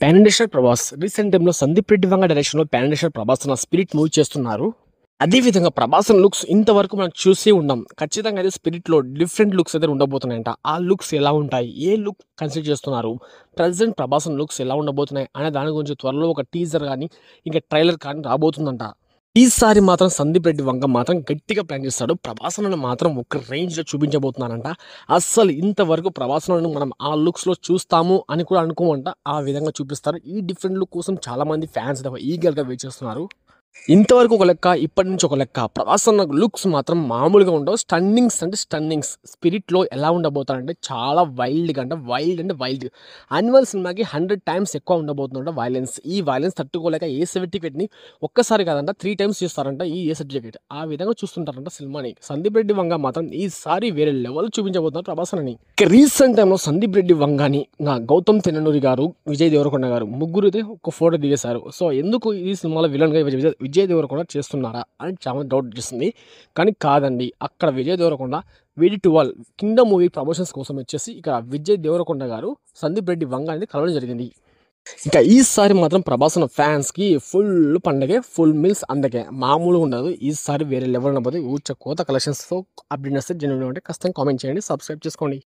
Pan India Prabhas recent టైంలో సందీప్ రెడ్డి వంగ డైరెక్షన్లో pan India Prabhas తన స్పిరిట్ మూవీ చేస్తున్నారు. అదేవిధంగా ప్రభాస్ లుక్స్ ఇంతవరకు మనం చూసి ఉన్నాం. ఖచ్చితంగా అయితే స్పిరిట్లో డిఫరెంట్ లుక్స్ అయితే ఉండబోతున్నాయంట. ఆ లుక్స్ ఎలా ఉంటాయి, ఏ లుక్ కన్సిడర్ చేస్తున్నారు, ప్రజెంట్ ప్రభాస్ లుక్స్ ఎలా ఉండబోతున్నాయి అనే దాని గురించి త్వరలో ఒక టీజర్ కానీ ఇంకా ట్రైలర్ కానీ రాబోతుందంట. ఈసారి మాత్రం సందీప్ రెడ్డి వంగ మాత్రం గట్టిగా ప్లాన్ చేస్తాడు. ప్రభాస్‌లను మాత్రం ఒక రేంజ్‌లో చూపించబోతున్నానంట. అస్సలు ఇంతవరకు ప్రభాస్‌లను మనం ఆ లుక్స్‌లో చూస్తాము అని కూడా అనుకోమంట. ఆ విధంగా చూపిస్తారు. ఈ డిఫరెంట్ లుక్ కోసం చాలామంది ఫ్యాన్స్ ఈగర్‌గా వెయిట్ చేస్తున్నారు. ఇంతవరకు ఒక లెక్క, ఇప్పటి నుంచి ఒక లెక్క. ప్రభాస్ అన్న లుక్స్ మాత్రం మామూలుగా ఉండవు. స్టన్నింగ్స్ అంటే స్టన్నింగ్స్. స్పిరిట్‌లో ఎలా ఉండబోతాడంటే చాలా వైల్డ్‌గా అంటే వైల్డ్. యానిమల్ సినిమాకి 100 టైమ్స్ ఎక్కువ ఉండబోతుందంట వయలెన్స్. ఈ వయలెన్స్ తట్టుకోలేక ఏ సర్టిఫికేట్‌ని ఒక్కసారి కాదంట 3 టైమ్స్ చేస్తారంట ఈ ఏ సర్టిఫికేట్. ఆ విధంగా చూస్తుంటారంట సినిమాని. సందీప్ రెడ్డి వంగ మాత్రం ఈసారి వేరే లెవెల్ చూపించబోతున్నారు ప్రభాస్ అని. ఇక రీసెంట్ టైంలో సందీప్ రెడ్డి వంగని గౌతమ్ తిన్ననూరి గారు, విజయ్ దేవరకొండ గారు ముగ్గురిదే ఒక ఫోటో దిగేశారు. సో ఎందుకు ఈ సినిమాలో విలన్‌గా విజయ్ దేవరకొండ చేస్తున్నారా అని చాలా డౌట్ వచ్చేసింది. కానీ కాదండి. అక్కడ విజయ్ దేవరకొండ వీడి 12 కింగ్డమ్ మూవీ ప్రమోషన్స్ కోసం వచ్చేసి ఇక్కడ విజయ్ దేవరకొండ గారు సందీప్ రెడ్డి వంగ అనేది కలవడం జరిగింది. ఇంకా ఈసారి మాత్రం ప్రభాస్ ఉన్న ఫ్యాన్స్‌కి ఫుల్ పండగే, ఫుల్ మీల్స్ అందకే. మామూలుగా ఉండదు. ఈసారి వేరే లెవెల్ ఉండబోతుంది. ఊచ కోత కలెక్షన్స్‌తో అప్డేట్ చేస్తే జెన్యూన్‌గా ఉంటే ఖచ్చితంగా కామెంట్ చేయండి. సబ్స్క్రైబ్ చేసుకోండి.